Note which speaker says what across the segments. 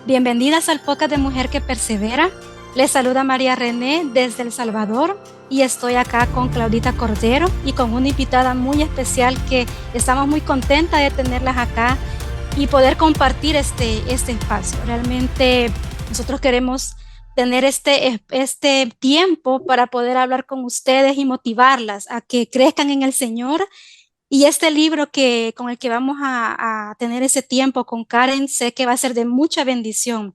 Speaker 1: Bienvenidas al podcast de Mujer que Persevera. Les saluda María René desde El Salvador y estoy acá con Claudita Cordero y con una invitada muy especial que estamos muy contentas de tenerlas acá y poder compartir este espacio. Realmente nosotros queremos tener este tiempo para poder hablar con ustedes y motivarlas a que crezcan en el Señor. Y este libro con el que vamos a tener ese tiempo con Karen, sé que va a ser de mucha bendición.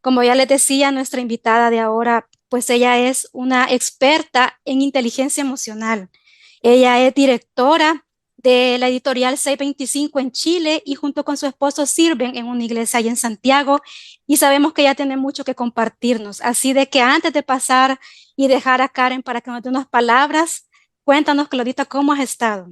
Speaker 1: Como ya les decía, nuestra invitada de ahora, pues ella es una experta en inteligencia emocional. Ella es directora de la editorial 625 en Chile y junto con su esposo sirven en una iglesia allá en Santiago y sabemos que ella tiene mucho que compartirnos. Así de que antes de pasar y dejar a Karen para que nos dé unas palabras, cuéntanos, Claudita, ¿cómo has estado?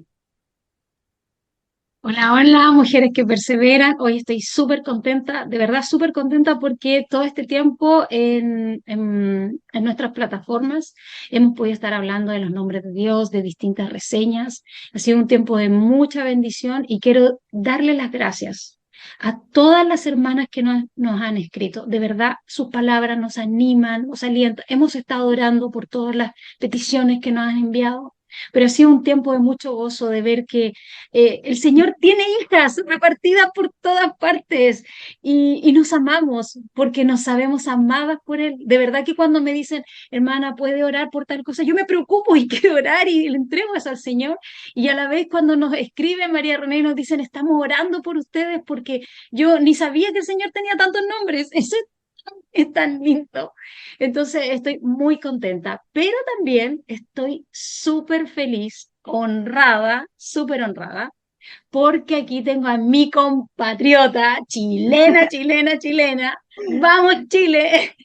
Speaker 2: Hola, hola, mujeres que perseveran. Hoy estoy súper contenta, de verdad súper contenta porque todo este tiempo en nuestras plataformas hemos podido estar hablando de los nombres de Dios, de distintas reseñas. Ha sido un tiempo de mucha bendición y quiero darle las gracias a todas las hermanas que nos han escrito. De verdad, sus palabras nos animan, nos alientan. Hemos estado orando por todas las peticiones que nos han enviado. Pero ha sido un tiempo de mucho gozo de ver que el Señor tiene hijas repartidas por todas partes y nos amamos porque nos sabemos amadas por Él. De verdad que cuando me dicen, hermana, puede orar por tal cosa, yo me preocupo y quiero orar y le entrego eso al Señor. Y a la vez cuando nos escribe María René y nos dicen, estamos orando por ustedes porque yo ni sabía que el Señor tenía tantos nombres. Eso es tan lindo. Entonces estoy muy contenta, pero también estoy súper feliz, honrada, súper honrada, porque aquí tengo a mi compatriota, chilena, chilena, chilena. ¡Vamos, Chile!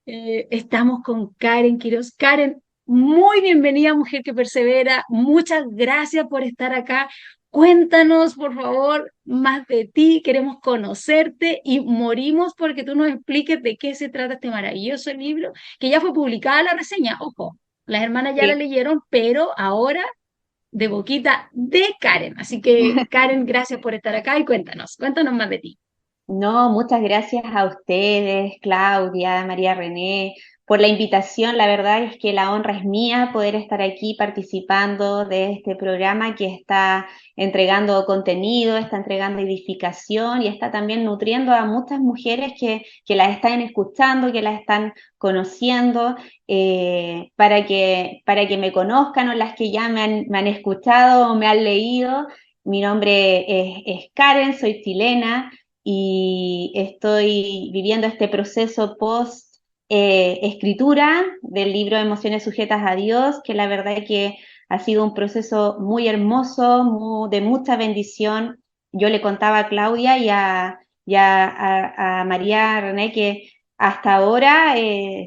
Speaker 2: Estamos con Karen Quiroz. Karen, muy bienvenida, mujer que persevera. Muchas gracias por estar acá. Cuéntanos, por favor, más de ti. Queremos conocerte y morimos porque tú nos expliques de qué se trata este maravilloso libro, que ya fue publicada la reseña. Ojo, las hermanas ya la
Speaker 3: Sí.
Speaker 2: leyeron, pero ahora de boquita de Karen. Así que, Karen, gracias por estar acá y cuéntanos más de ti.
Speaker 3: No, muchas gracias a ustedes, Claudia, María René, por la invitación. La verdad es que la honra es mía poder estar aquí participando de este programa que está entregando contenido, está entregando edificación y está también nutriendo a muchas mujeres que las están escuchando, que las están conociendo, para que me conozcan o las que ya me han escuchado o me han leído. Mi nombre es Karen, soy chilena y estoy viviendo este proceso post escritura del libro Emociones sujetas a Dios, que la verdad es que ha sido un proceso muy hermoso, de mucha bendición. Yo le contaba a Claudia y a María René que hasta ahora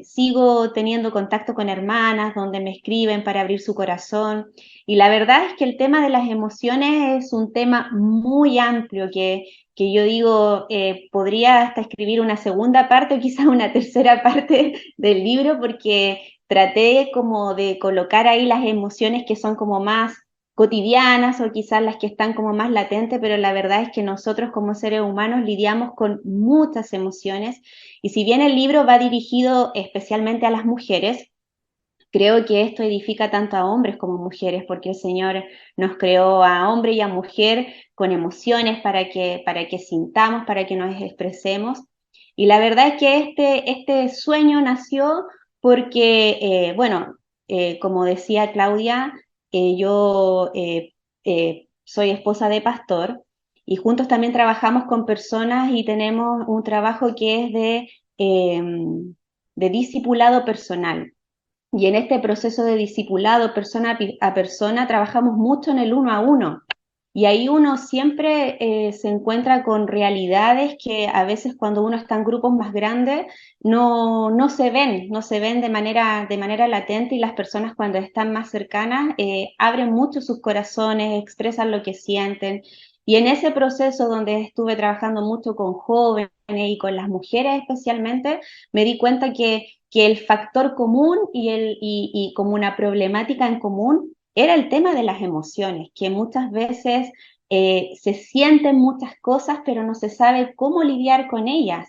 Speaker 3: sigo teniendo contacto con hermanas donde me escriben para abrir su corazón. Y la verdad es que el tema de las emociones es un tema muy amplio que yo digo, podría hasta escribir una segunda parte o quizás una tercera parte del libro, porque traté como de colocar ahí las emociones que son como más cotidianas o quizás las que están como más latentes, pero la verdad es que nosotros como seres humanos lidiamos con muchas emociones y si bien el libro va dirigido especialmente a las mujeres, creo que esto edifica tanto a hombres como mujeres, porque el Señor nos creó a hombre y a mujer con emociones para que sintamos, para que nos expresemos. Y la verdad es que este sueño nació porque, bueno, como decía Claudia, yo soy esposa de pastor y juntos también trabajamos con personas y tenemos un trabajo que es de discipulado personal. Y en este proceso de discipulado persona a persona trabajamos mucho en el uno a uno. Y ahí uno siempre se encuentra con realidades que a veces cuando uno está en grupos más grandes no se ven de manera latente y las personas cuando están más cercanas abren mucho sus corazones, expresan lo que sienten. Y en ese proceso donde estuve trabajando mucho con jóvenes y con las mujeres especialmente, me di cuenta que el factor común y como una problemática en común era el tema de las emociones, que muchas veces se sienten muchas cosas, pero no se sabe cómo lidiar con ellas.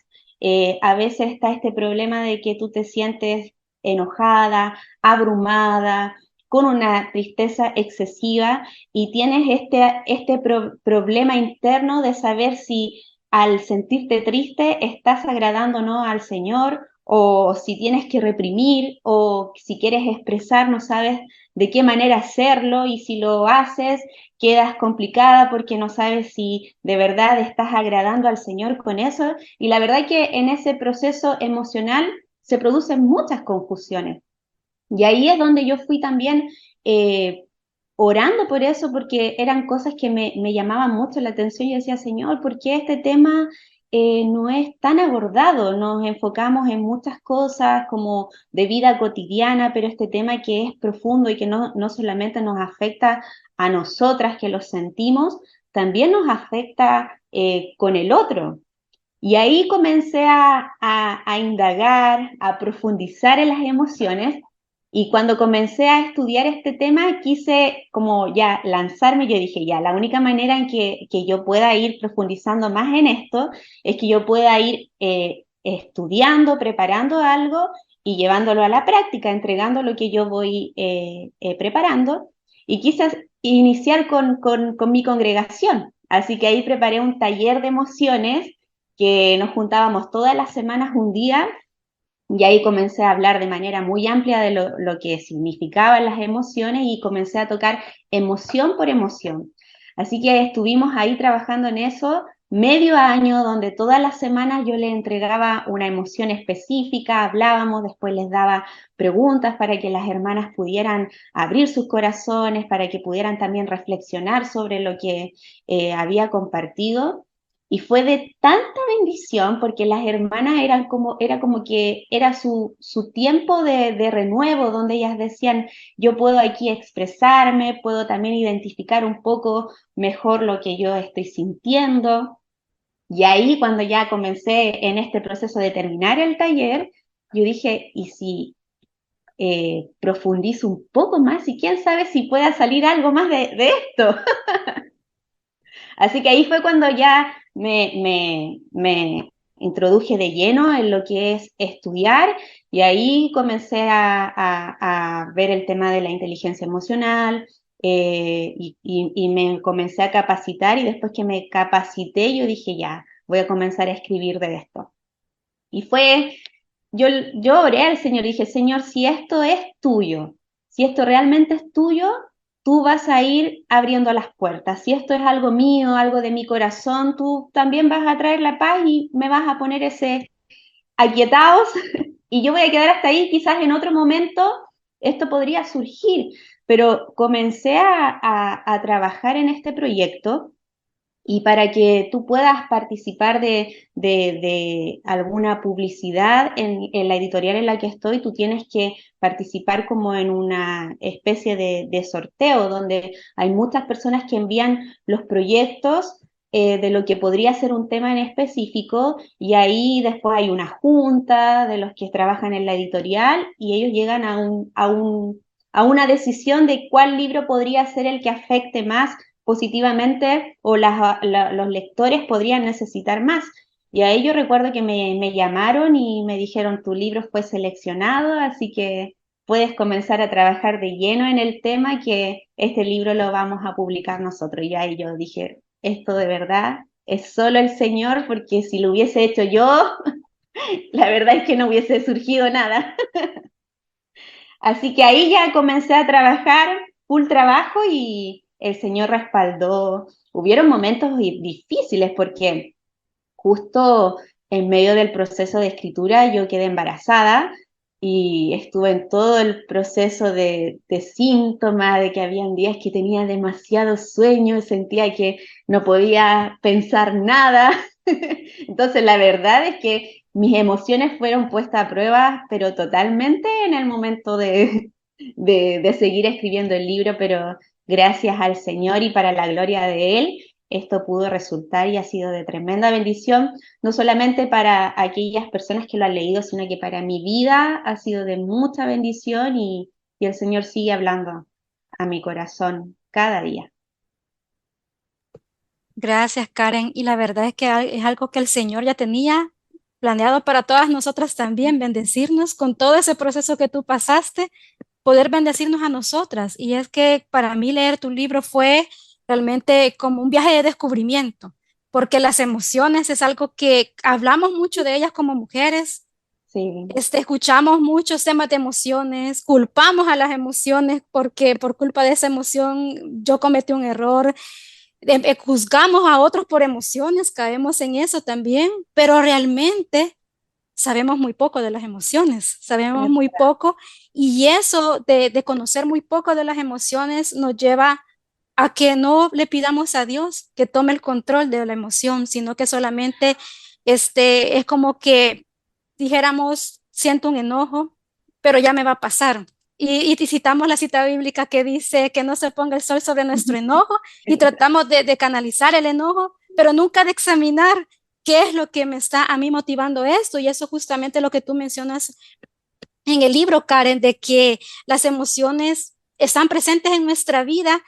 Speaker 3: A veces está este problema de que tú te sientes enojada, abrumada, con una tristeza excesiva y tienes este problema interno de saber si al sentirte triste estás agradando o no al Señor, o si tienes que reprimir, o si quieres expresar, no sabes de qué manera hacerlo, y si lo haces, quedas complicada porque no sabes si de verdad estás agradando al Señor con eso. Y la verdad que en ese proceso emocional se producen muchas confusiones. Y ahí es donde yo fui también eh, orando por eso, porque eran cosas que me llamaban mucho la atención. Yo decía, Señor, ¿por qué este tema no es tan abordado? Nos enfocamos en muchas cosas como de vida cotidiana, pero este tema que es profundo y que no solamente nos afecta a nosotras que lo sentimos, también nos afecta con el otro. Y ahí comencé a indagar, a profundizar en las emociones, y cuando comencé a estudiar este tema quise como ya lanzarme. Yo dije, ya, la única manera en que yo pueda ir profundizando más en esto es que yo pueda ir estudiando, preparando algo y llevándolo a la práctica, entregando lo que yo voy preparando, y quise iniciar con mi congregación. Así que ahí preparé un taller de emociones que nos juntábamos todas las semanas un día, y ahí comencé a hablar de manera muy amplia de lo que significaban las emociones, y comencé a tocar emoción por emoción. Así que estuvimos ahí trabajando en eso medio año, donde todas las semanas yo les entregaba una emoción específica, hablábamos, después les daba preguntas para que las hermanas pudieran abrir sus corazones, para que pudieran también reflexionar sobre lo que había compartido. Y fue de tanta bendición porque las hermanas era como que era su tiempo de renuevo, donde ellas decían, yo puedo aquí expresarme, puedo también identificar un poco mejor lo que yo estoy sintiendo. Y ahí cuando ya comencé en este proceso de terminar el taller, yo dije, ¿y si profundizo un poco más? Y quién sabe si pueda salir algo más de esto. Así que ahí fue cuando ya me introduje de lleno en lo que es estudiar, y ahí comencé a ver el tema de la inteligencia emocional, y me comencé a capacitar, y después que me capacité yo dije, ya, voy a comenzar a escribir de esto. Y fue, yo oré al Señor, dije, Señor, si esto es tuyo, si esto realmente es tuyo, tú vas a ir abriendo las puertas. Si esto es algo mío, algo de mi corazón, tú también vas a traer la paz y me vas a poner ese aquietaos y yo voy a quedar hasta ahí. Quizás en otro momento esto podría surgir, pero comencé a trabajar en este proyecto. Y para que tú puedas participar de alguna publicidad en la editorial en la que estoy, tú tienes que participar como en una especie de sorteo, donde hay muchas personas que envían los proyectos de lo que podría ser un tema en específico, y ahí después hay una junta de los que trabajan en la editorial, y ellos llegan a una decisión de cuál libro podría ser el que afecte más positivamente, o los lectores podrían necesitar más. Y a ello recuerdo que me llamaron y me dijeron, tu libro fue seleccionado, así que puedes comenzar a trabajar de lleno en el tema, que este libro lo vamos a publicar nosotros. Y ahí yo dije, esto de verdad es solo el Señor, porque si lo hubiese hecho yo, la verdad es que no hubiese surgido nada. Así que ahí ya comencé a trabajar, full trabajo, y el Señor respaldó. Hubieron momentos difíciles porque justo en medio del proceso de escritura yo quedé embarazada, y estuve en todo el proceso de síntomas, de que habían días que tenía demasiado sueño, sentía que no podía pensar nada. Entonces la verdad es que mis emociones fueron puestas a prueba, pero totalmente en el momento de seguir escribiendo el libro, pero gracias al Señor y para la gloria de Él, esto pudo resultar y ha sido de tremenda bendición, no solamente para aquellas personas que lo han leído, sino que para mi vida ha sido de mucha bendición, y el Señor sigue hablando a mi corazón cada día.
Speaker 1: Gracias, Karen. Y la verdad es que es algo que el Señor ya tenía planeado para todas nosotras también, bendecirnos con todo ese proceso que tú pasaste, poder bendecirnos a nosotras. Y es que para mí leer tu libro fue realmente como un viaje de descubrimiento, porque las emociones es algo que hablamos mucho de ellas como mujeres,
Speaker 3: Sí,
Speaker 1: escuchamos muchos temas de emociones, culpamos a las emociones porque por culpa de esa emoción yo cometí un error, juzgamos a otros por emociones, caemos en eso también, pero realmente sabemos muy poco de las emociones, sabemos
Speaker 3: es
Speaker 1: muy poco y eso de conocer muy poco de las emociones nos lleva a que no le pidamos a Dios que tome el control de la emoción, sino que solamente es como que dijéramos, siento un enojo, pero ya me va a pasar. Y citamos la cita bíblica que dice que no se ponga el sol sobre nuestro enojo y tratamos de canalizar el enojo, pero nunca de examinar qué es lo que me está a mí motivando esto. Y eso justamente lo que tú mencionas en el libro, Karen, de que las emociones están presentes en nuestra vida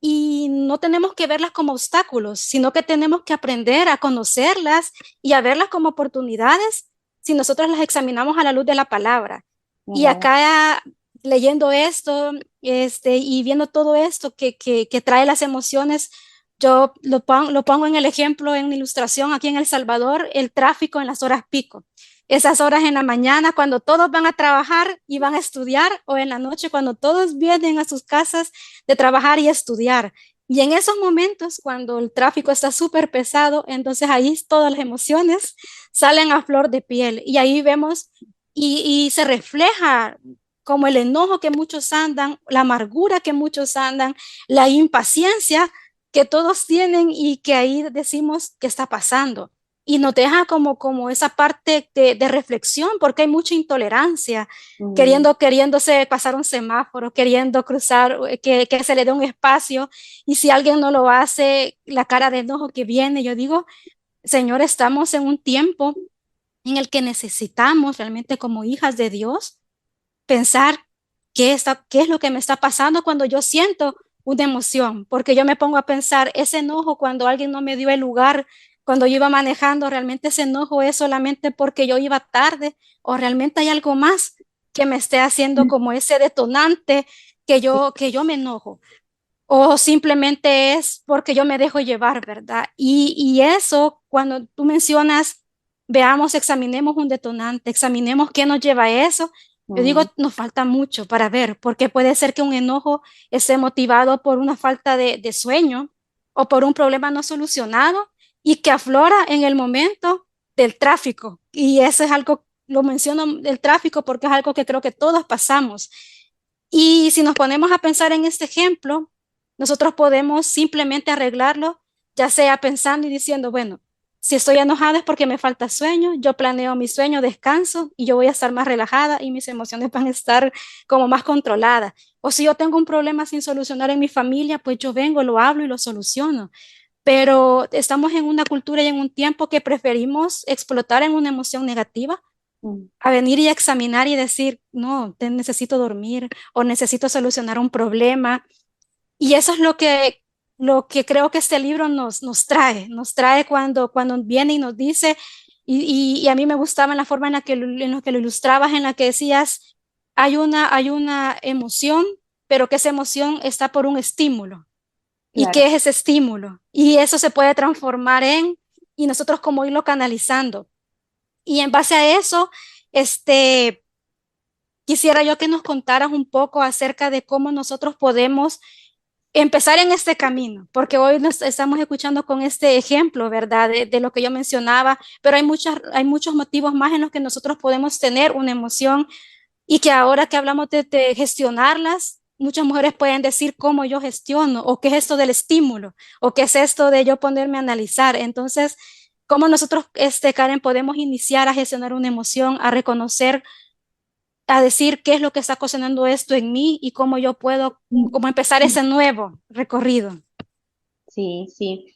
Speaker 1: y no tenemos que verlas como obstáculos, sino que tenemos que aprender a conocerlas y a verlas como oportunidades si nosotros las examinamos a la luz de la palabra. Y
Speaker 3: verdad.
Speaker 1: acá leyendo esto, y viendo todo esto que trae las emociones, yo lo pongo en el ejemplo, en ilustración aquí en El Salvador, el tráfico en las horas pico. Esas horas en la mañana cuando todos van a trabajar y van a estudiar, o en la noche cuando todos vienen a sus casas de trabajar y estudiar. Y en esos momentos, cuando el tráfico está súper pesado, entonces ahí todas las emociones salen a flor de piel. Y ahí vemos y se refleja como el enojo que muchos andan, la amargura que muchos andan, la impaciencia que todos tienen y que ahí decimos qué está pasando. Y nos deja como esa parte de reflexión, porque hay mucha intolerancia,
Speaker 3: Mm,
Speaker 1: queriéndose pasar un semáforo, queriendo cruzar, que se le dé un espacio, y si alguien no lo hace, la cara de enojo que viene. Yo digo, Señor, estamos en un tiempo en el que necesitamos realmente como hijas de Dios pensar qué es lo que me está pasando cuando yo siento una emoción, porque yo me pongo a pensar ese enojo cuando alguien no me dio el lugar, cuando yo iba manejando, realmente ese enojo es solamente porque yo iba tarde o realmente hay algo más que me esté haciendo como ese detonante que yo me enojo o simplemente es porque yo me dejo llevar, ¿verdad? Y eso, cuando tú mencionas, veamos, examinemos un detonante, examinemos qué nos lleva a eso. Yo digo,
Speaker 3: mm,
Speaker 1: nos falta mucho para ver, porque puede ser que un enojo esté motivado por una falta de sueño o por un problema no solucionado y que aflora en el momento del tráfico. Y eso es algo, lo menciono del tráfico porque es algo que creo que todos pasamos. Y si nos ponemos a pensar en este ejemplo, nosotros podemos simplemente arreglarlo, ya sea pensando y diciendo, bueno, si estoy enojada es porque me falta sueño, yo planeo mi sueño, descanso y yo voy a estar más relajada y mis emociones van a estar como más controladas. O si yo tengo un problema sin solucionar en mi familia, pues yo vengo, lo hablo y lo soluciono. Pero estamos en una cultura y en un tiempo que preferimos explotar en una emoción negativa
Speaker 3: mm.
Speaker 1: a venir y examinar y decir, no, necesito dormir o necesito solucionar un problema. Y eso es lo que creo que este libro nos trae cuando viene y nos dice, y a mí me gustaba en la forma en en la que lo ilustrabas, en la que decías, hay una emoción, pero que esa emoción está por un estímulo. ¿Y
Speaker 3: Claro,
Speaker 1: qué es ese estímulo? Y eso se puede transformar y nosotros como irlo canalizando. Y en base a eso, este, quisiera yo que nos contaras un poco acerca de cómo nosotros podemos empezar en este camino, porque hoy nos estamos escuchando con este ejemplo, ¿verdad? De lo que yo mencionaba, pero hay muchos motivos más en los que nosotros podemos tener una emoción y que ahora que hablamos de gestionarlas, muchas mujeres pueden decir cómo yo gestiono o qué es esto del estímulo o qué es esto de yo ponerme a analizar. Entonces, ¿cómo nosotros, Karen, podemos iniciar a gestionar una emoción, a reconocer, a decir qué es lo que está cocinando esto en mí y cómo yo puedo, cómo empezar ese nuevo recorrido?
Speaker 3: sí, sí.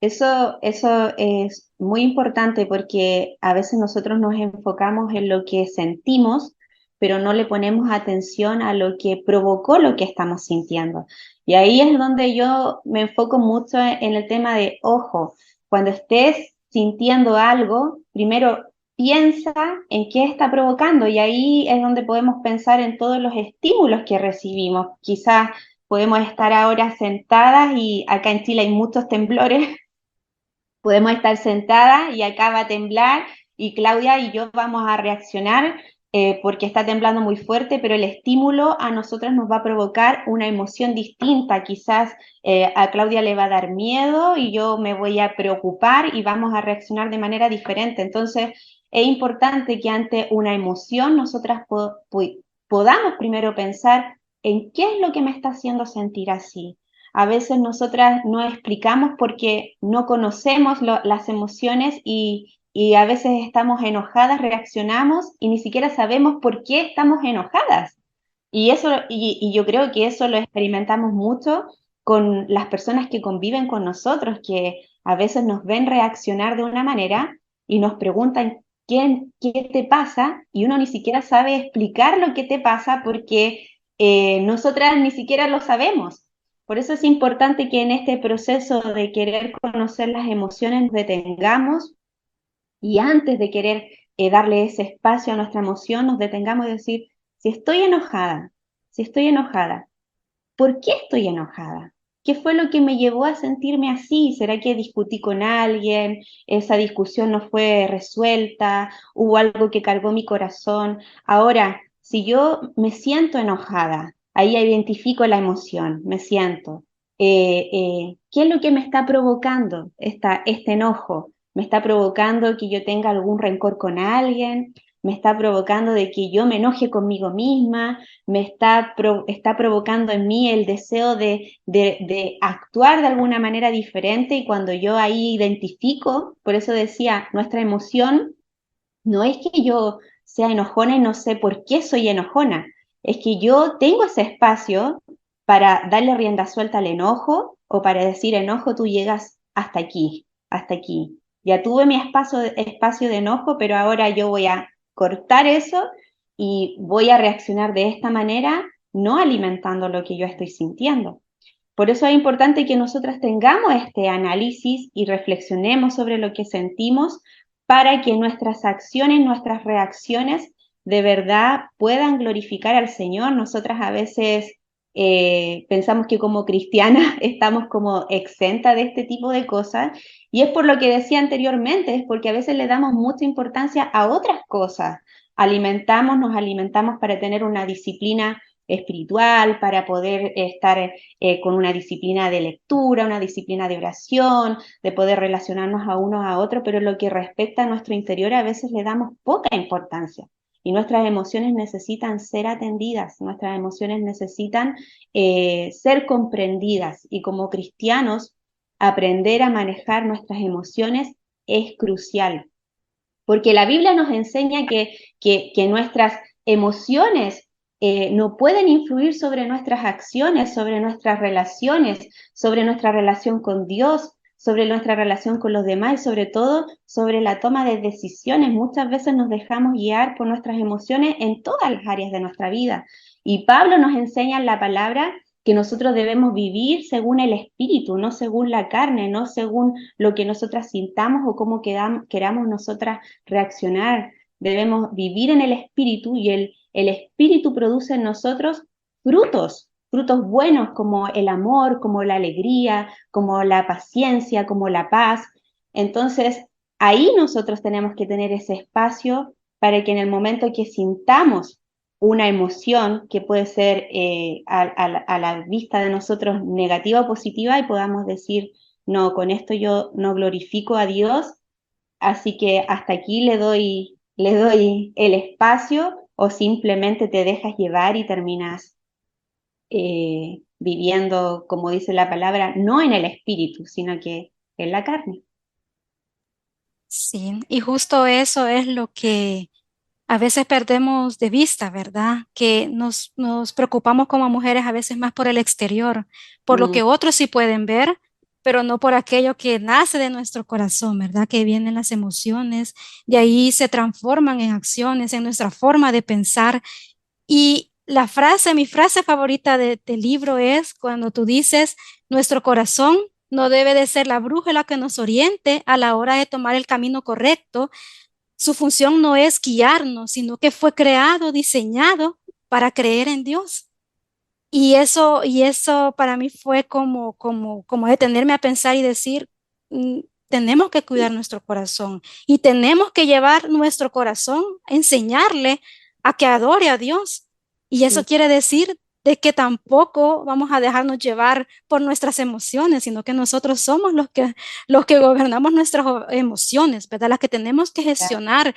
Speaker 3: Eso es muy importante porque a veces nosotros nos enfocamos en lo que sentimos, pero no le ponemos atención a lo que provocó lo que estamos sintiendo. Y ahí es donde yo me enfoco mucho en el tema de, ojo, cuando estés sintiendo algo, primero piensa en qué está provocando y ahí es donde podemos pensar en todos los estímulos que recibimos. Quizás podemos estar ahora sentadas y acá en Chile hay muchos temblores, podemos estar sentadas y acá va a temblar y Claudia y yo vamos a reaccionar porque está temblando muy fuerte, pero el estímulo a nosotras nos va a provocar una emoción distinta. Quizás a Claudia le va a dar miedo y yo me voy a preocupar y vamos a reaccionar de manera diferente. Entonces, es importante que ante una emoción nosotras podamos primero pensar en qué es lo que me está haciendo sentir así. A veces nosotras no explicamos porque no conocemos las emociones y a veces estamos enojadas, reaccionamos y ni siquiera sabemos por qué estamos enojadas. Y yo creo que eso lo experimentamos mucho con las personas que conviven con nosotros, que a veces nos ven reaccionar de una manera y nos preguntan qué te pasa y uno ni siquiera sabe explicar lo que te pasa porque nosotras ni siquiera lo sabemos. Por eso es importante que en este proceso de querer conocer las emociones nos detengamos y antes de querer darle ese espacio a nuestra emoción, nos detengamos y decir, si estoy enojada, ¿por qué estoy enojada? ¿Qué fue lo que me llevó a sentirme así? ¿Será que discutí con alguien? ¿Esa discusión no fue resuelta? ¿Hubo algo que cargó mi corazón? Ahora, si yo me siento enojada, ahí identifico la emoción, me siento. ¿Qué es lo que me está provocando este enojo? ¿Me está provocando que yo tenga algún rencor con alguien? ¿Me está provocando de que yo me enoje conmigo misma? ¿Está provocando en mí el deseo de actuar de alguna manera diferente? Y cuando yo ahí identifico, por eso decía, nuestra emoción no es que yo sea enojona y no sé por qué soy enojona, es que yo tengo ese espacio para darle rienda suelta al enojo o para decir, enojo, tú llegas hasta aquí, hasta aquí. Ya tuve mi espacio de enojo, pero ahora yo voy a cortar eso y voy a reaccionar de esta manera, no alimentando lo que yo estoy sintiendo. Por eso es importante que nosotras tengamos este análisis y reflexionemos sobre lo que sentimos para que nuestras acciones, nuestras reacciones de verdad puedan glorificar al Señor. Nosotras a veces pensamos que como cristianas estamos como exentas de este tipo de cosas y es por lo que decía anteriormente, es porque a veces le damos mucha importancia a otras cosas. Nos alimentamos para tener una disciplina espiritual, para poder estar con una disciplina de lectura, una disciplina de oración, de poder relacionarnos a unos a otros, pero lo que respecta a nuestro interior a veces le damos poca importancia. Y nuestras emociones necesitan ser atendidas, nuestras emociones necesitan ser comprendidas. Y como cristianos, aprender a manejar nuestras emociones es crucial. Porque la Biblia nos enseña que nuestras emociones no pueden influir sobre nuestras acciones, sobre nuestras relaciones, sobre nuestra relación con Dios, sobre nuestra relación con los demás y sobre todo sobre la toma de decisiones. Muchas veces nos dejamos guiar por nuestras emociones en todas las áreas de nuestra vida. Y Pablo nos enseña en la palabra que nosotros debemos vivir según el espíritu, no según la carne, no según lo que nosotras sintamos o cómo queramos nosotras reaccionar. Debemos vivir en el espíritu y el espíritu produce en nosotros frutos buenos como el amor, como la alegría, como la paciencia, como la paz. Entonces, ahí nosotros tenemos que tener ese espacio para que en el momento que sintamos una emoción que puede ser a la vista de nosotros negativa o positiva y podamos decir, no, con esto yo no glorifico a Dios, así que hasta aquí le doy el espacio o simplemente te dejas llevar y terminas viviendo, como dice la palabra, no en el espíritu, sino que en la carne.
Speaker 1: Sí, y justo eso es lo que a veces perdemos de vista, ¿verdad? Que nos preocupamos como mujeres a veces más por el exterior, por lo
Speaker 3: Mm,
Speaker 1: que otros sí pueden ver, pero no por aquello que nace de nuestro corazón, ¿verdad? Que vienen las emociones, de ahí se transforman en acciones, en nuestra forma de pensar. Y mi frase favorita del libro es cuando tú dices, nuestro corazón no debe de ser la brújula que nos oriente a la hora de tomar el camino correcto, Su función no es guiarnos, sino que fue creado, diseñado para creer en Dios. Y eso para mí fue como detenerme a pensar y decir, tenemos que cuidar nuestro corazón y tenemos que llevar nuestro corazón a enseñarle a que adore a Dios. Y eso
Speaker 3: Sí,
Speaker 1: quiere decir de que tampoco vamos a dejarnos llevar por nuestras emociones, sino que nosotros somos los que gobernamos nuestras emociones, ¿verdad? Las que tenemos que
Speaker 3: claro.
Speaker 1: gestionar.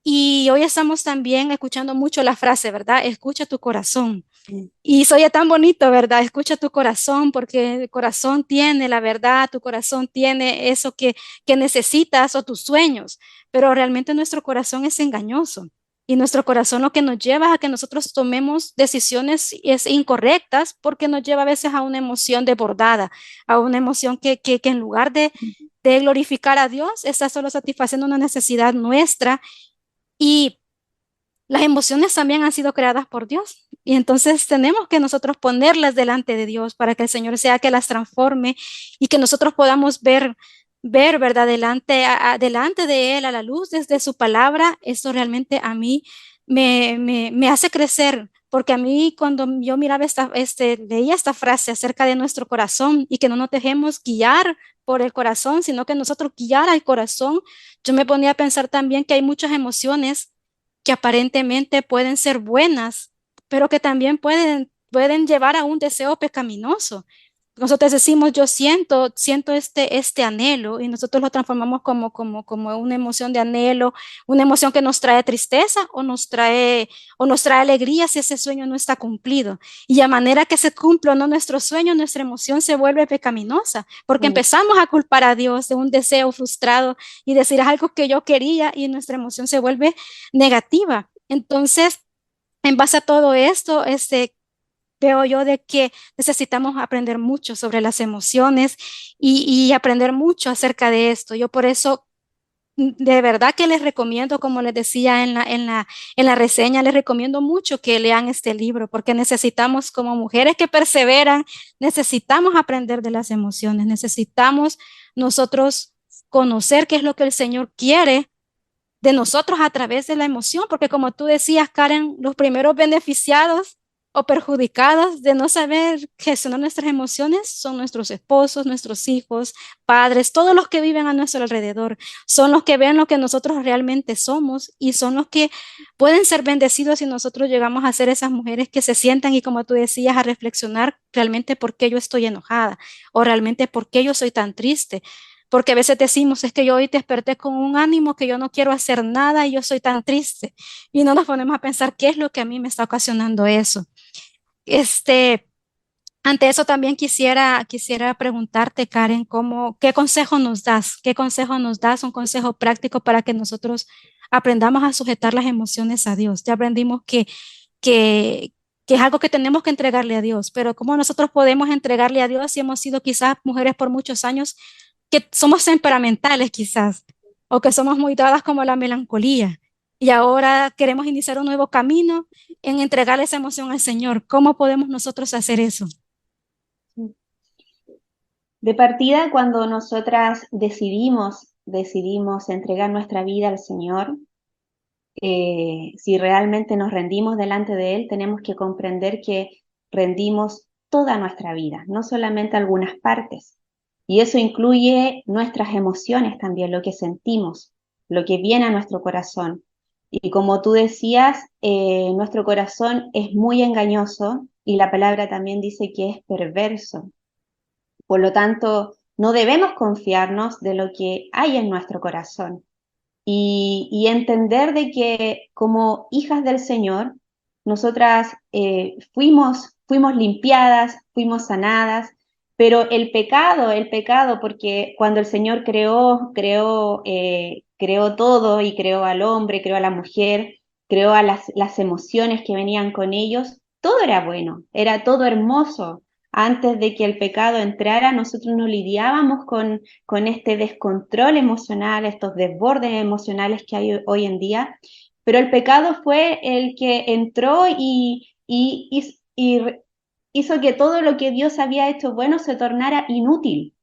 Speaker 1: Y hoy estamos también escuchando mucho la frase, ¿verdad? Escucha tu corazón.
Speaker 3: Mm,
Speaker 1: Y soy tan bonito, ¿verdad? Escucha tu corazón porque el corazón tiene la verdad, tu corazón tiene eso que necesitas o tus sueños, pero realmente nuestro corazón es engañoso y nuestro corazón lo que nos lleva a que nosotros tomemos decisiones incorrectas porque nos lleva a veces a una emoción desbordada, a una emoción que en lugar de glorificar a Dios, está solo satisfaciendo una necesidad nuestra y las emociones también han sido creadas por Dios y entonces tenemos que nosotros ponerlas delante de Dios para que el Señor sea que las transforme y que nosotros podamos ver, ¿verdad? Delante de Él, a la luz desde su palabra. Esto realmente a mí me hace crecer, porque a mí cuando yo miraba leía esta frase acerca de nuestro corazón y que no nos dejemos guiar por el corazón, sino que nosotros guiar al corazón, yo me ponía a pensar también que hay muchas emociones que aparentemente pueden ser buenas, pero que también pueden llevar a un deseo pecaminoso. Nosotros decimos, yo siento este anhelo y nosotros lo transformamos como una emoción de anhelo, una emoción que nos trae tristeza o nos trae alegría si ese sueño no está cumplido. Y a manera que se cumpla o no nuestro sueño, nuestra emoción se vuelve pecaminosa, porque
Speaker 3: mm,
Speaker 1: empezamos a culpar a Dios de un deseo frustrado y decir "Es algo que yo quería" y nuestra emoción se vuelve negativa. Entonces, en base a todo esto, veo yo de que necesitamos aprender mucho sobre las emociones y aprender mucho acerca de esto. Yo por eso, de verdad que les recomiendo, como les decía en la reseña, les recomiendo mucho que lean este libro, porque necesitamos, como mujeres que perseveran, necesitamos aprender de las emociones, necesitamos nosotros conocer qué es lo que el Señor quiere de nosotros a través de la emoción, porque como tú decías, Karen, los primeros beneficiados o perjudicados de no saber gestionar nuestras emociones son nuestros esposos, nuestros hijos, padres, todos los que viven a nuestro alrededor, son los que ven lo que nosotros realmente somos y son los que pueden ser bendecidos si nosotros llegamos a ser esas mujeres que se sientan y como tú decías, a reflexionar realmente por qué yo estoy enojada o realmente por qué yo soy tan triste, porque a veces decimos, es que yo hoy desperté con un ánimo que yo no quiero hacer nada y yo soy tan triste. Y no nos ponemos a pensar qué es lo que a mí me está ocasionando eso. Este, ante eso también quisiera preguntarte, Karen, ¿qué consejo nos das? ¿Qué consejo nos das? Un consejo práctico para que nosotros aprendamos a sujetar las emociones a Dios. Ya aprendimos que, que es algo que tenemos que entregarle a Dios, pero ¿cómo nosotros podemos entregarle a Dios si hemos sido quizás mujeres por muchos años que somos temperamentales quizás, o que somos muy dadas como la melancolía? Y ahora queremos iniciar un nuevo camino en entregarle esa emoción al Señor. ¿Cómo podemos nosotros hacer eso?
Speaker 3: mm. De partida, cuando nosotras decidimos entregar nuestra vida al Señor, si realmente nos rendimos delante de Él, tenemos que comprender que rendimos toda nuestra vida, no solamente algunas partes. Y eso incluye nuestras emociones también, lo que sentimos, lo que viene a nuestro corazón. Y como tú decías, nuestro corazón es muy engañoso y la palabra también dice que es perverso. Por lo tanto, no debemos confiarnos de lo que hay en nuestro corazón y entender de que como hijas del Señor, nosotras fuimos limpiadas, fuimos sanadas, pero el pecado, porque cuando el Señor creó todo y creó al hombre, creó a la mujer, creó a las emociones que venían con ellos, todo era bueno, era todo hermoso. Antes de que el pecado entrara, nosotros no lidiábamos con este descontrol emocional, estos desbordes emocionales que hay hoy en día, pero el pecado fue el que entró y hizo que todo lo que Dios había hecho bueno se tornara inútil,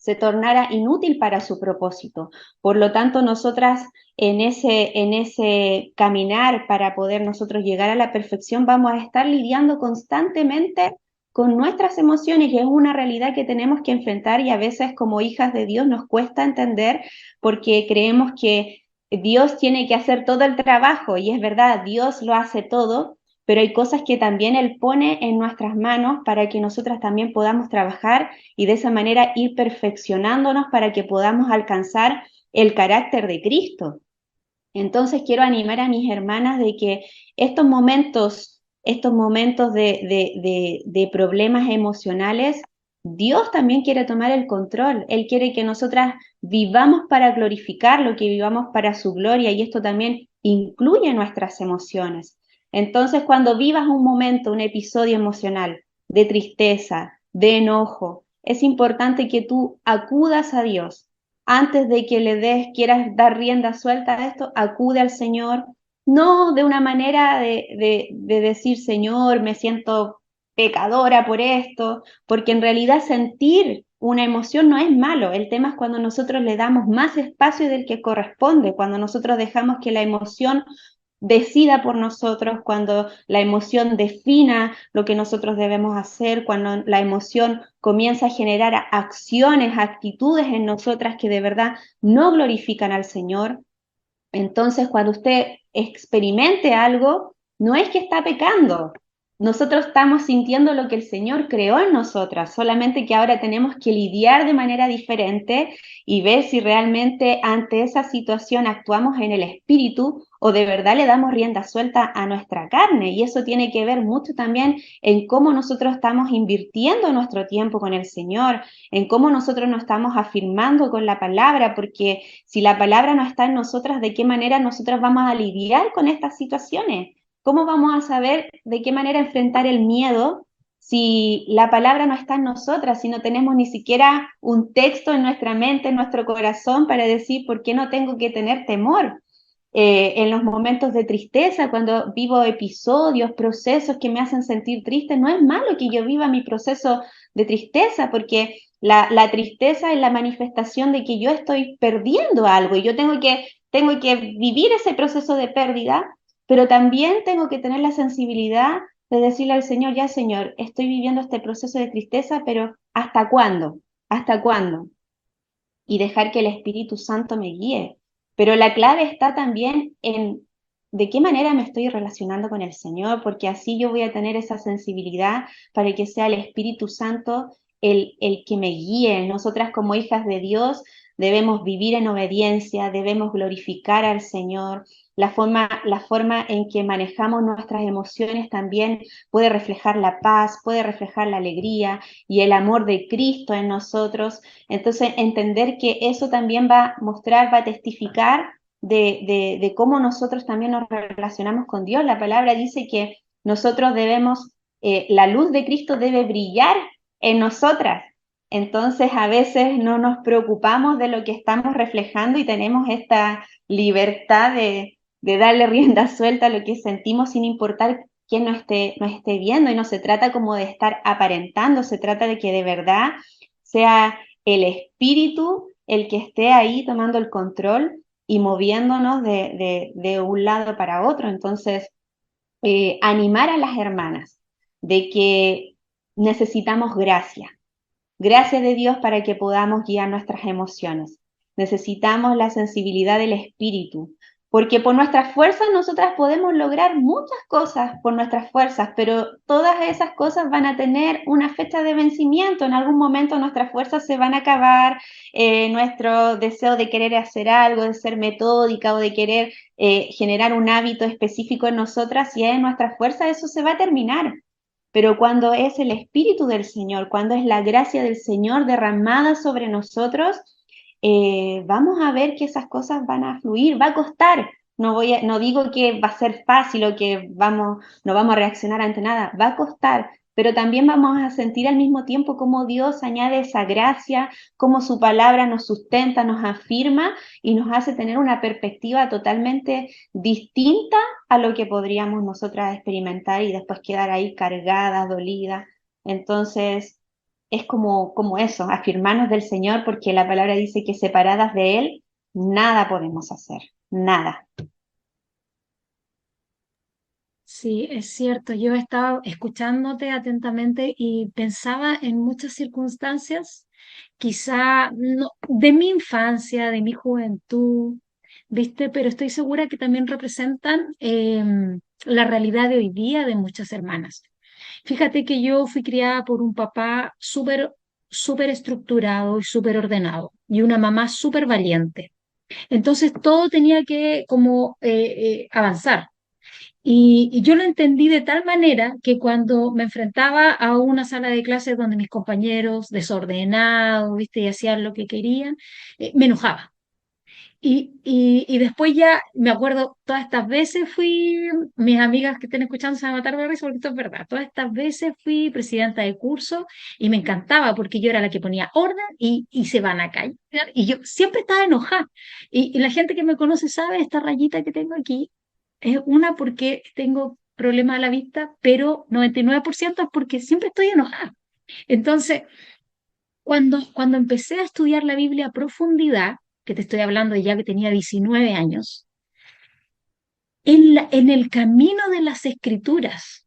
Speaker 3: se tornara inútil para su propósito. Por lo tanto, nosotras en ese caminar para poder nosotros llegar a la perfección vamos a estar lidiando constantemente con nuestras emociones y es una realidad que tenemos que enfrentar y a veces como hijas de Dios nos cuesta entender porque creemos que Dios tiene que hacer todo el trabajo y es verdad, Dios lo hace todo, pero hay cosas que también Él pone en nuestras manos para que nosotras también podamos trabajar y de esa manera ir perfeccionándonos para que podamos alcanzar el carácter de Cristo. Entonces quiero animar a mis hermanas de que estos momentos de problemas emocionales, Dios también quiere tomar el control. Él quiere que nosotras vivamos para glorificarlo, que vivamos para su gloria y esto también incluye nuestras emociones. Entonces, cuando vivas un momento, un episodio emocional de tristeza, de enojo, es importante que tú acudas a Dios antes de que quieras dar rienda suelta a esto, acude al Señor, no de una manera de decir, Señor, me siento pecadora por esto, porque en realidad sentir una emoción no es malo, el tema es cuando nosotros le damos más espacio del que corresponde, cuando nosotros dejamos que la emoción decida por nosotros, cuando la emoción defina lo que nosotros debemos hacer, cuando la emoción comienza a generar acciones, actitudes en nosotras que de verdad no glorifican al Señor. Entonces, cuando usted experimente algo, no es que está pecando. Nosotros estamos sintiendo lo que el Señor creó en nosotras, solamente que ahora tenemos que lidiar de manera diferente y ver si realmente ante esa situación actuamos en el espíritu o de verdad le damos rienda suelta a nuestra carne. Y eso tiene que ver mucho también en cómo nosotros estamos invirtiendo nuestro tiempo con el Señor, en cómo nosotros nos estamos afirmando con la palabra, porque si la palabra no está en nosotras, ¿de qué manera nosotras vamos a lidiar con estas situaciones? ¿Cómo vamos a saber de qué manera enfrentar el miedo si la palabra no está en nosotras, si no tenemos ni siquiera un texto en nuestra mente, en nuestro corazón para decir por qué no tengo que tener temor? En los momentos de tristeza, cuando vivo episodios, procesos que me hacen sentir triste, no es malo que yo viva mi proceso de tristeza, porque la tristeza es la manifestación de que yo estoy perdiendo algo y yo tengo que vivir ese proceso de pérdida, pero también tengo que tener la sensibilidad de decirle al Señor, ya Señor, estoy viviendo este proceso de tristeza, pero ¿hasta cuándo? ¿Hasta cuándo? Y dejar que el Espíritu Santo me guíe. Pero la clave está también en de qué manera me estoy relacionando con el Señor, porque así yo voy a tener esa sensibilidad para que sea el Espíritu Santo el que me guíe. Nosotras como hijas de Dios debemos vivir en obediencia, debemos glorificar al Señor. La forma en que manejamos nuestras emociones también puede reflejar la paz, puede reflejar la alegría y el amor de Cristo en nosotros. Entonces, entender que eso también va a mostrar, va a testificar de cómo nosotros también nos relacionamos con Dios. La palabra dice que nosotros debemos, la luz de Cristo debe brillar en nosotras. Entonces, a veces no nos preocupamos de lo que estamos reflejando y tenemos esta libertad de darle rienda suelta a lo que sentimos sin importar quién nos esté viendo. Y no se trata como de estar aparentando, se trata de que de verdad sea el espíritu el que esté ahí tomando el control y moviéndonos de un lado para otro. Entonces, animar a las hermanas de que necesitamos gracia de Dios para que podamos guiar nuestras emociones. Necesitamos la sensibilidad del espíritu, porque por nuestras fuerzas nosotras podemos lograr muchas cosas por nuestras fuerzas, pero todas esas cosas van a tener una fecha de vencimiento. En algún momento nuestras fuerzas se van a acabar, nuestro deseo de querer hacer algo, de ser metódica o de querer generar un hábito específico en nosotras y en nuestras fuerzas, eso se va a terminar. Pero cuando es el Espíritu del Señor, cuando es la gracia del Señor derramada sobre nosotros, vamos a ver que esas cosas van a fluir, va a costar. No digo que va a ser fácil o que no vamos a reaccionar ante nada, va a costar, pero también vamos a sentir al mismo tiempo cómo Dios añade esa gracia, cómo su palabra nos sustenta, nos afirma y nos hace tener una perspectiva totalmente distinta a lo que podríamos nosotras experimentar y después quedar ahí cargadas, dolidas. Entonces, es como eso, afirmarnos del Señor, porque la palabra dice que separadas de Él, nada podemos hacer, nada.
Speaker 2: Sí, es cierto. Yo estaba escuchándote atentamente y pensaba en muchas circunstancias, quizá no, de mi infancia, de mi juventud, ¿viste? Pero estoy segura que también representan la realidad de hoy día de muchas hermanas. Fíjate que yo fui criada por un papá súper estructurado y súper ordenado y una mamá súper valiente. Entonces todo tenía que como avanzar. Y yo lo entendí de tal manera que cuando me enfrentaba a una sala de clases donde mis compañeros desordenados, ¿viste? Y hacían lo que querían, me enojaba. Y después ya me acuerdo, todas estas veces fui, mis amigas que estén escuchando se van a matar de risa porque esto es verdad, todas estas veces fui presidenta de curso y me encantaba porque yo era la que ponía orden y se van a callar. Y yo siempre estaba enojada. Y la gente que me conoce sabe, esta rayita que tengo aquí es una porque tengo problemas a la vista, pero 99% es porque siempre estoy enojada. Entonces, cuando empecé a estudiar la Biblia a profundidad, que te estoy hablando de ya que tenía 19 años, en el camino de las escrituras,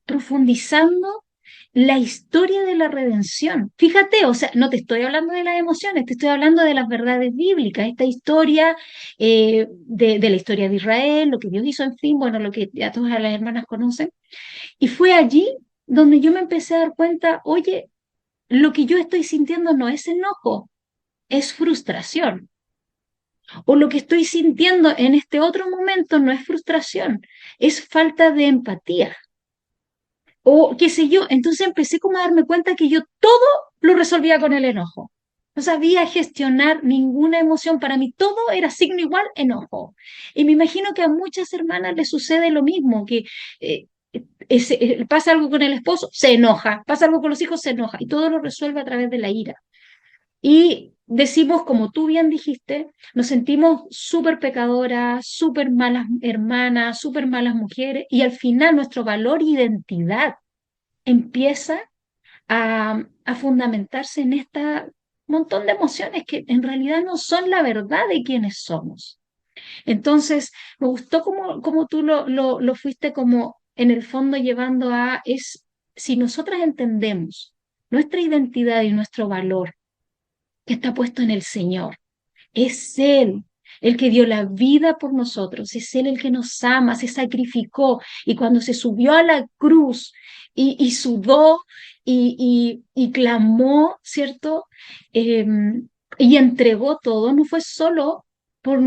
Speaker 2: profundizando la historia de la redención. Fíjate, o sea, no te estoy hablando de las emociones, te estoy hablando de las verdades bíblicas, esta historia de la historia de Israel, lo que Dios hizo, en fin, bueno, lo que ya todas las hermanas conocen. Y fue allí donde yo me empecé a dar cuenta, oye, lo que yo estoy sintiendo no es enojo, es frustración. O lo que estoy sintiendo en este otro momento no es frustración, es falta de empatía. O qué sé yo, entonces empecé como a darme cuenta que yo todo lo resolvía con el enojo. No sabía gestionar ninguna emoción. Para mí todo era signo igual, enojo. Y me imagino que a muchas hermanas les sucede lo mismo, que eh, pasa algo con el esposo, se enoja, pasa algo con los hijos, se enoja. Y todo lo resuelve a través de la ira. Y decimos, como tú bien dijiste, nos sentimos súper pecadoras, súper malas hermanas, súper malas mujeres, y al final nuestro valor e identidad empieza a fundamentarse en este montón de emociones que en realidad no son la verdad de quiénes somos. Entonces, me gustó como tú lo fuiste como en el fondo llevando si nosotras entendemos nuestra identidad y nuestro valor que está puesto en el Señor. Es Él el que dio la vida por nosotros, es Él el que nos ama, se sacrificó y cuando se subió a la cruz y sudó y clamó, ¿cierto? Eh, y entregó todo, no fue solo por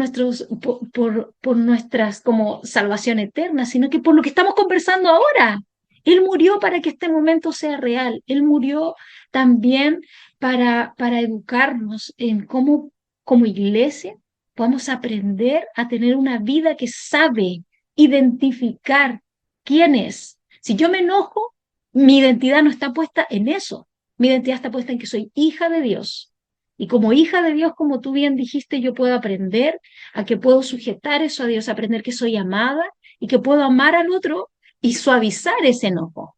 Speaker 2: nuestras como salvación eterna, sino que por lo que estamos conversando ahora. Él murió para que este momento sea real. Él murió también para educarnos en cómo, como iglesia, podamos aprender a tener una vida que sabe identificar quién es. Si yo me enojo, mi identidad no está puesta en eso. Mi identidad está puesta en que soy hija de Dios. Y como hija de Dios, como tú bien dijiste, yo puedo aprender a que puedo sujetar eso a Dios, aprender que soy amada y que puedo amar al otro y suavizar ese enojo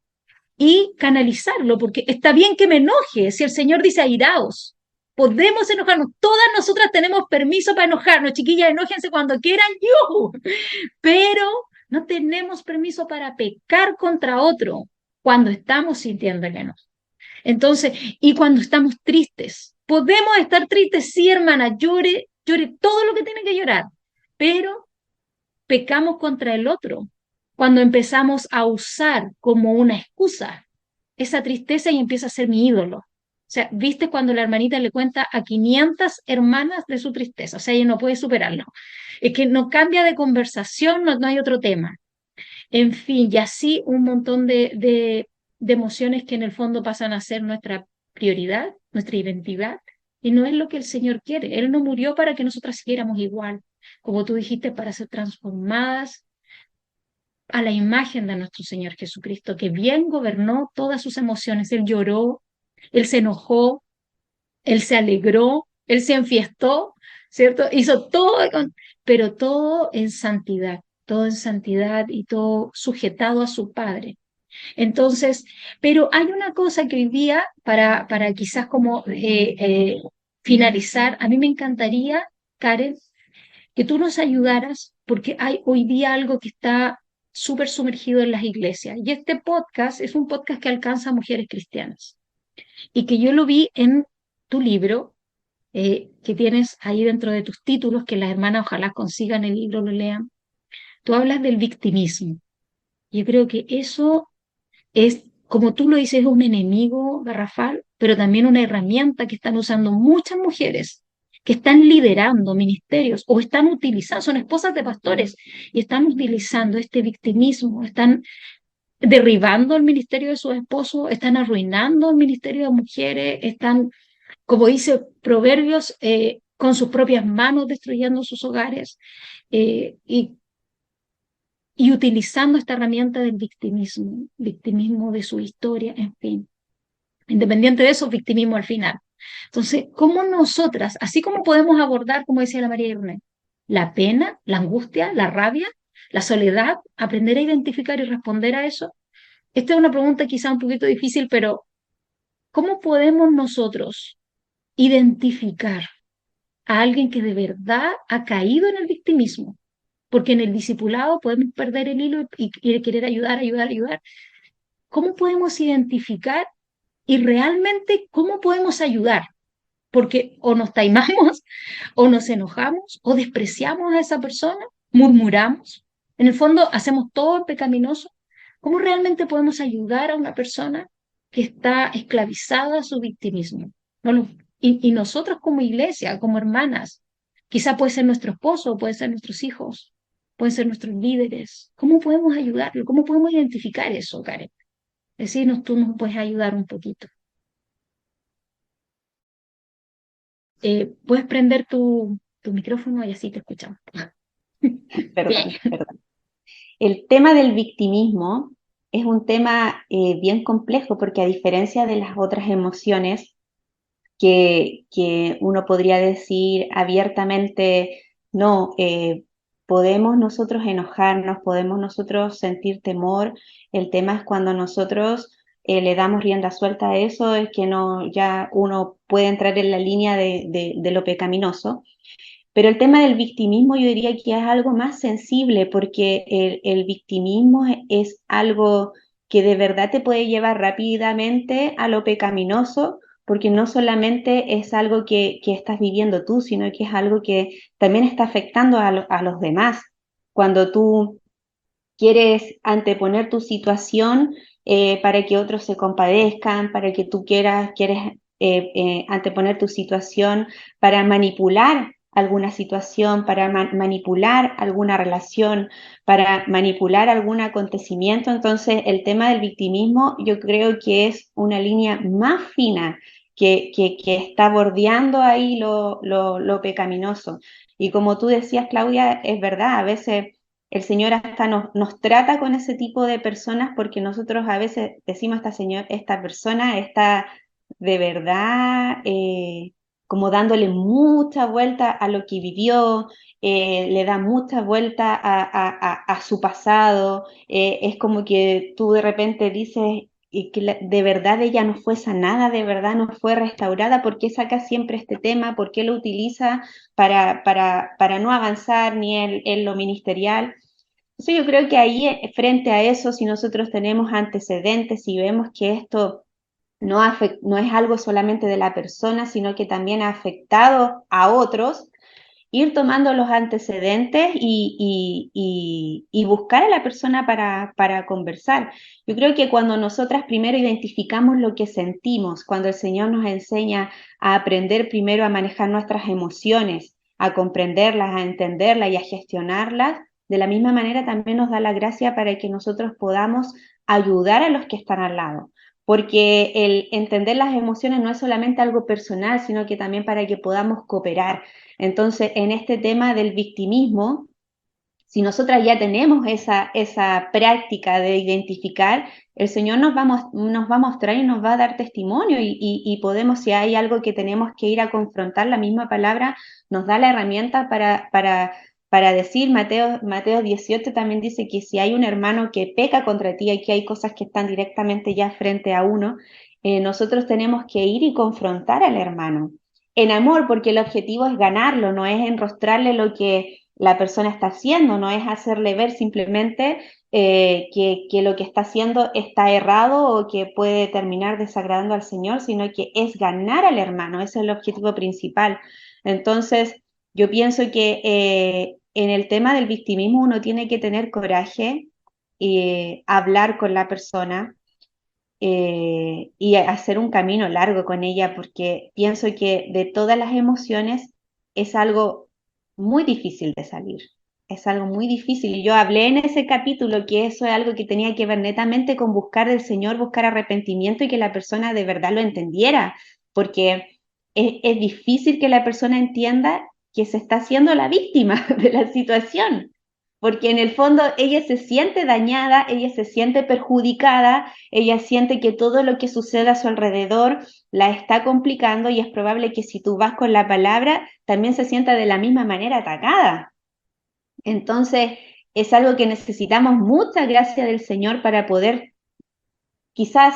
Speaker 2: y canalizarlo, porque está bien que me enoje, si el Señor dice airaos, podemos enojarnos, todas nosotras tenemos permiso para enojarnos, chiquillas, enójense cuando quieran, yo, pero no tenemos permiso para pecar contra otro cuando estamos sintiendo el enojo. Entonces, y cuando estamos tristes, podemos estar tristes, sí, hermana, llore todo lo que tiene que llorar, pero pecamos contra el otro cuando empezamos a usar como una excusa esa tristeza y empieza a ser mi ídolo. O sea, ¿viste cuando la hermanita le cuenta a 500 hermanas de su tristeza? O sea, ella no puede superarlo. Es que no cambia de conversación, no hay otro tema. En fin, y así un montón de emociones que en el fondo pasan a ser nuestra prioridad, nuestra identidad, y no es lo que el Señor quiere. Él no murió para que nosotras siguiéramos igual, como tú dijiste, para ser transformadas a la imagen de nuestro Señor Jesucristo, que bien gobernó todas sus emociones. Él lloró, él se enojó, él se alegró, él se enfiestó, ¿cierto? Hizo todo, pero todo en santidad y todo sujetado a su Padre. Entonces, pero hay una cosa que hoy día, para quizás como finalizar, a mí me encantaría, Karen, que tú nos ayudaras, porque hay hoy día algo que está súper sumergido en las iglesias. Y este podcast es un podcast que alcanza a mujeres cristianas. Y que yo lo vi en tu libro, que tienes ahí dentro de tus títulos, que las hermanas ojalá consigan el libro, lo lean. Tú hablas del victimismo. Yo creo que eso es, como tú lo dices, es un enemigo garrafal, pero también una herramienta que están usando muchas mujeres que están liderando ministerios o están utilizando, son esposas de pastores y están utilizando este victimismo, están derribando el ministerio de sus esposos, están arruinando el ministerio de mujeres, están, como dice Proverbios, con sus propias manos destruyendo sus hogares y utilizando esta herramienta del victimismo, victimismo de su historia, en fin. Independiente de eso, victimismo al final. Entonces, ¿cómo nosotras, así como podemos abordar, como decía la María Irene, la pena, la angustia, la rabia, la soledad, aprender a identificar y responder a eso? Esta es una pregunta quizá un poquito difícil, pero ¿cómo podemos nosotros identificar a alguien que de verdad ha caído en el victimismo? Porque en el discipulado podemos perder el hilo y querer ayudar, ayudar, ayudar. ¿Cómo podemos identificar y realmente cómo podemos ayudar? Porque o nos taimamos, o nos enojamos, o despreciamos a esa persona, murmuramos. En el fondo hacemos todo pecaminoso. ¿Cómo realmente podemos ayudar a una persona que está esclavizada a su victimismo? No lo- y nosotros como iglesia, como hermanas, quizá puede ser nuestro esposo, puede ser nuestros hijos, pueden ser nuestros líderes. ¿Cómo podemos ayudarlo? ¿Cómo podemos identificar eso, Karen? Decirnos, tú nos puedes ayudar un poquito. Puedes prender tu micrófono y así te escuchamos. Bien.
Speaker 3: Perdón, perdón. El tema del victimismo es un tema bien complejo porque a diferencia de las otras emociones que uno podría decir abiertamente, no, podemos nosotros enojarnos, podemos nosotros sentir temor, el tema es cuando nosotros le damos rienda suelta a eso, es que no, ya uno puede entrar en la línea de lo pecaminoso. Pero el tema del victimismo yo diría que es algo más sensible porque el victimismo es algo que de verdad te puede llevar rápidamente a lo pecaminoso, porque no solamente es algo que estás viviendo tú, sino que es algo que también está afectando a los demás. Cuando tú quieres anteponer tu situación para que otros se compadezcan, para que tú quieres anteponer tu situación para manipular alguna situación, para manipular alguna relación, para manipular algún acontecimiento. Entonces, el tema del victimismo yo creo que es una línea más fina que está bordeando ahí lo pecaminoso. Y como tú decías, Claudia, es verdad, a veces el Señor hasta nos trata con ese tipo de personas porque nosotros a veces decimos, esta persona está de verdad como dándole mucha vuelta a lo que vivió, le da mucha vuelta a su pasado, es como que tú de repente dices que de verdad ella no fue sanada, de verdad no fue restaurada, ¿por qué saca siempre este tema? ¿Por qué lo utiliza para no avanzar ni en lo ministerial? Entonces yo creo que ahí, frente a eso, si nosotros tenemos antecedentes y vemos que esto no es algo solamente de la persona, sino que también ha afectado a otros, ir tomando los antecedentes y buscar a la persona para conversar. Yo creo que cuando nosotras primero identificamos lo que sentimos, cuando el Señor nos enseña a aprender primero a manejar nuestras emociones, a comprenderlas, a entenderlas y a gestionarlas, de la misma manera también nos da la gracia para que nosotros podamos ayudar a los que están al lado. Porque el entender las emociones no es solamente algo personal, sino que también para que podamos cooperar. Entonces, en este tema del victimismo, si nosotras ya tenemos esa práctica de identificar, el Señor nos va a mostrar y nos va a dar testimonio y podemos, si hay algo que tenemos que ir a confrontar, la misma palabra nos da la herramienta para decir, Mateo 18 también dice que si hay un hermano que peca contra ti, aquí hay cosas que están directamente ya frente a uno, nosotros tenemos que ir y confrontar al hermano en amor, porque el objetivo es ganarlo, no es enrostrarle lo que la persona está haciendo, no es hacerle ver simplemente que lo que está haciendo está errado o que puede terminar desagradando al Señor, sino que es ganar al hermano, ese es el objetivo principal. Entonces, yo pienso que en el tema del victimismo uno tiene que tener coraje y hablar con la persona y hacer un camino largo con ella, porque pienso que de todas las emociones es algo muy difícil de salir. Es algo muy difícil. Y yo hablé en ese capítulo que eso es algo que tenía que ver netamente con buscar del Señor, buscar arrepentimiento y que la persona de verdad lo entendiera, porque es difícil que la persona entienda que se está haciendo la víctima de la situación, porque en el fondo ella se siente dañada, ella se siente perjudicada, ella siente que todo lo que sucede a su alrededor la está complicando y es probable que si tú vas con la palabra también se sienta de la misma manera atacada. Entonces es algo que necesitamos mucha gracia del Señor para poder quizás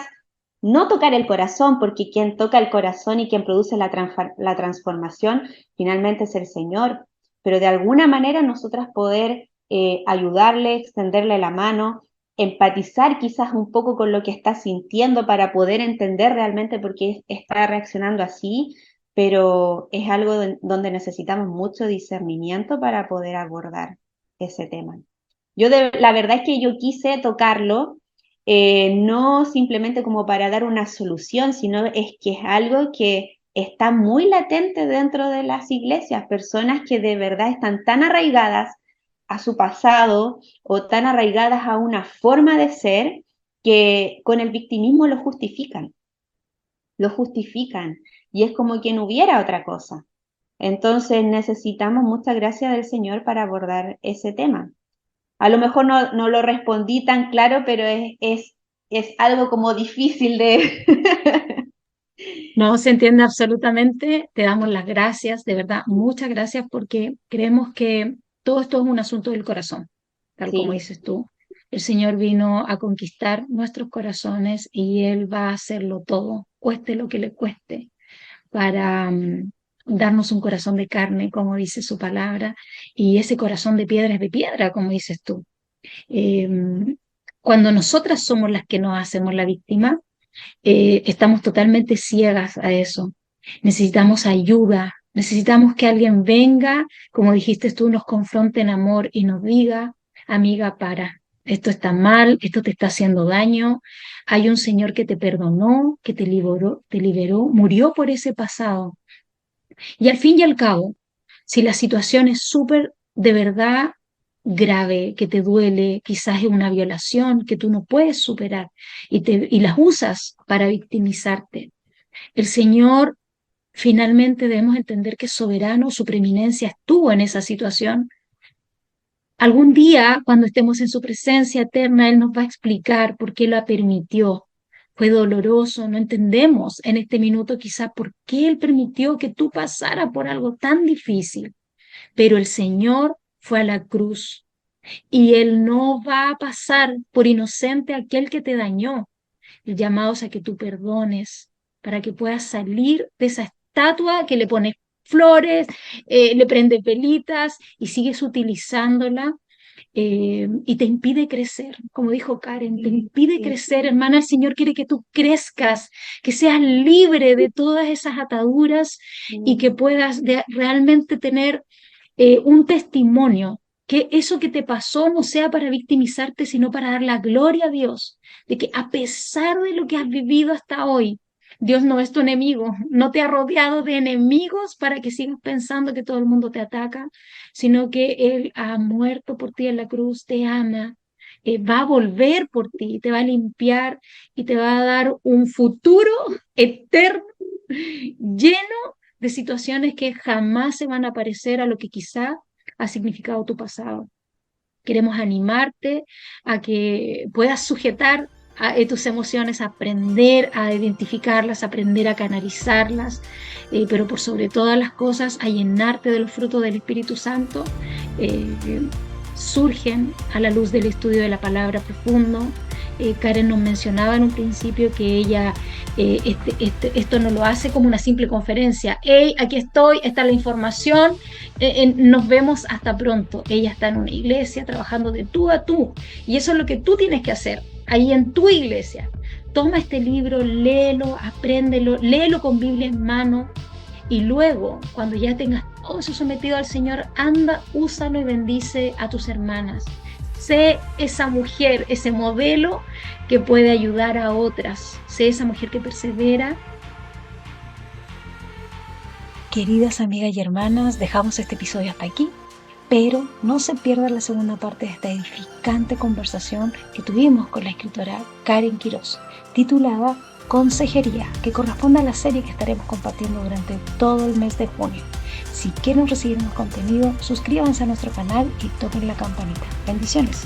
Speaker 3: no tocar el corazón, porque quien toca el corazón y quien produce la transformación finalmente es el Señor, pero de alguna manera nosotras poder ayudarle, extenderle la mano, empatizar quizás un poco con lo que está sintiendo para poder entender realmente por qué está reaccionando así, pero es algo donde necesitamos mucho discernimiento para poder abordar ese tema. La verdad es que yo quise tocarlo no simplemente como para dar una solución, sino es que es algo que está muy latente dentro de las iglesias, personas que de verdad están tan arraigadas a su pasado o tan arraigadas a una forma de ser que con el victimismo lo justifican y es como que no hubiera otra cosa. Entonces necesitamos mucha gracia del Señor para abordar ese tema. A lo mejor no lo respondí tan claro, pero es algo como difícil de...
Speaker 2: No se entiende absolutamente, te damos las gracias, de verdad, muchas gracias porque creemos que todo esto es un asunto del corazón, tal como
Speaker 3: Sí,
Speaker 2: dices tú. El Señor vino a conquistar nuestros corazones y Él va a hacerlo todo, cueste lo que le cueste, para darnos un corazón de carne, como dice su palabra, y ese corazón de piedra es de piedra, como dices tú. Eh, Cuando nosotras somos las que nos hacemos la víctima, estamos totalmente ciegas a eso. Necesitamos ayuda, necesitamos que alguien venga, como dijiste tú, nos confronte en amor y nos diga, amiga, para, esto está mal, esto te está haciendo daño, hay un Señor que te perdonó, que te liberó, murió por ese pasado. Y al fin y al cabo, si la situación es súper de verdad grave, que te duele, quizás es una violación que tú no puedes superar y las usas para victimizarte, el Señor finalmente debemos entender que es soberano, su preeminencia estuvo en esa situación. Algún día, cuando estemos en su presencia eterna, Él nos va a explicar por qué la permitió. Fue doloroso, no entendemos en este minuto quizá por qué Él permitió que tú pasaras por algo tan difícil. Pero el Señor fue a la cruz y Él no va a pasar por inocente a aquel que te dañó. El llamado es a que tú perdones para que puedas salir de esa estatua que le pones flores, le prendes velitas y sigues utilizándola y te impide crecer, como dijo Karen, te impide crecer, hermana. El Señor quiere que tú crezcas, que seas libre de todas esas ataduras y que puedas realmente tener un testimonio, que eso que te pasó no sea para victimizarte, sino para dar la gloria a Dios, de que a pesar de lo que has vivido hasta hoy, Dios no es tu enemigo, no te ha rodeado de enemigos para que sigas pensando que todo el mundo te ataca, sino que Él ha muerto por ti en la cruz, te ama, va a volver por ti, te va a limpiar y te va a dar un futuro eterno, lleno de situaciones que jamás se van a parecer a lo que quizá ha significado tu pasado. Queremos animarte a que puedas sujetar a tus emociones, aprender a identificarlas, aprender a canalizarlas, pero por sobre todas las cosas a llenarte de los frutos del Espíritu Santo surgen a la luz del estudio de la palabra profundo. Karen nos mencionaba en un principio que ella esto no lo hace como una simple conferencia. Hey, aquí estoy, está la información, nos vemos hasta pronto. Ella está en una iglesia trabajando de tú a tú, y eso es lo que tú tienes que hacer ahí en tu iglesia. Toma este libro, léelo, apréndelo, léelo con Biblia en mano, y luego, cuando ya tengas todo eso sometido al Señor, anda, úsalo y bendice a tus hermanas. Sé esa mujer, ese modelo que puede ayudar a otras. Sé esa mujer que persevera.
Speaker 4: Queridas amigas y hermanas, dejamos este episodio hasta aquí, pero no se pierda la segunda parte de esta edificante conversación que tuvimos con la escritora Karen Quiroz, titulada Consejería, que corresponde a la serie que estaremos compartiendo durante todo el mes de junio. Si quieren recibir más contenido, suscríbanse a nuestro canal y toquen la campanita. Bendiciones.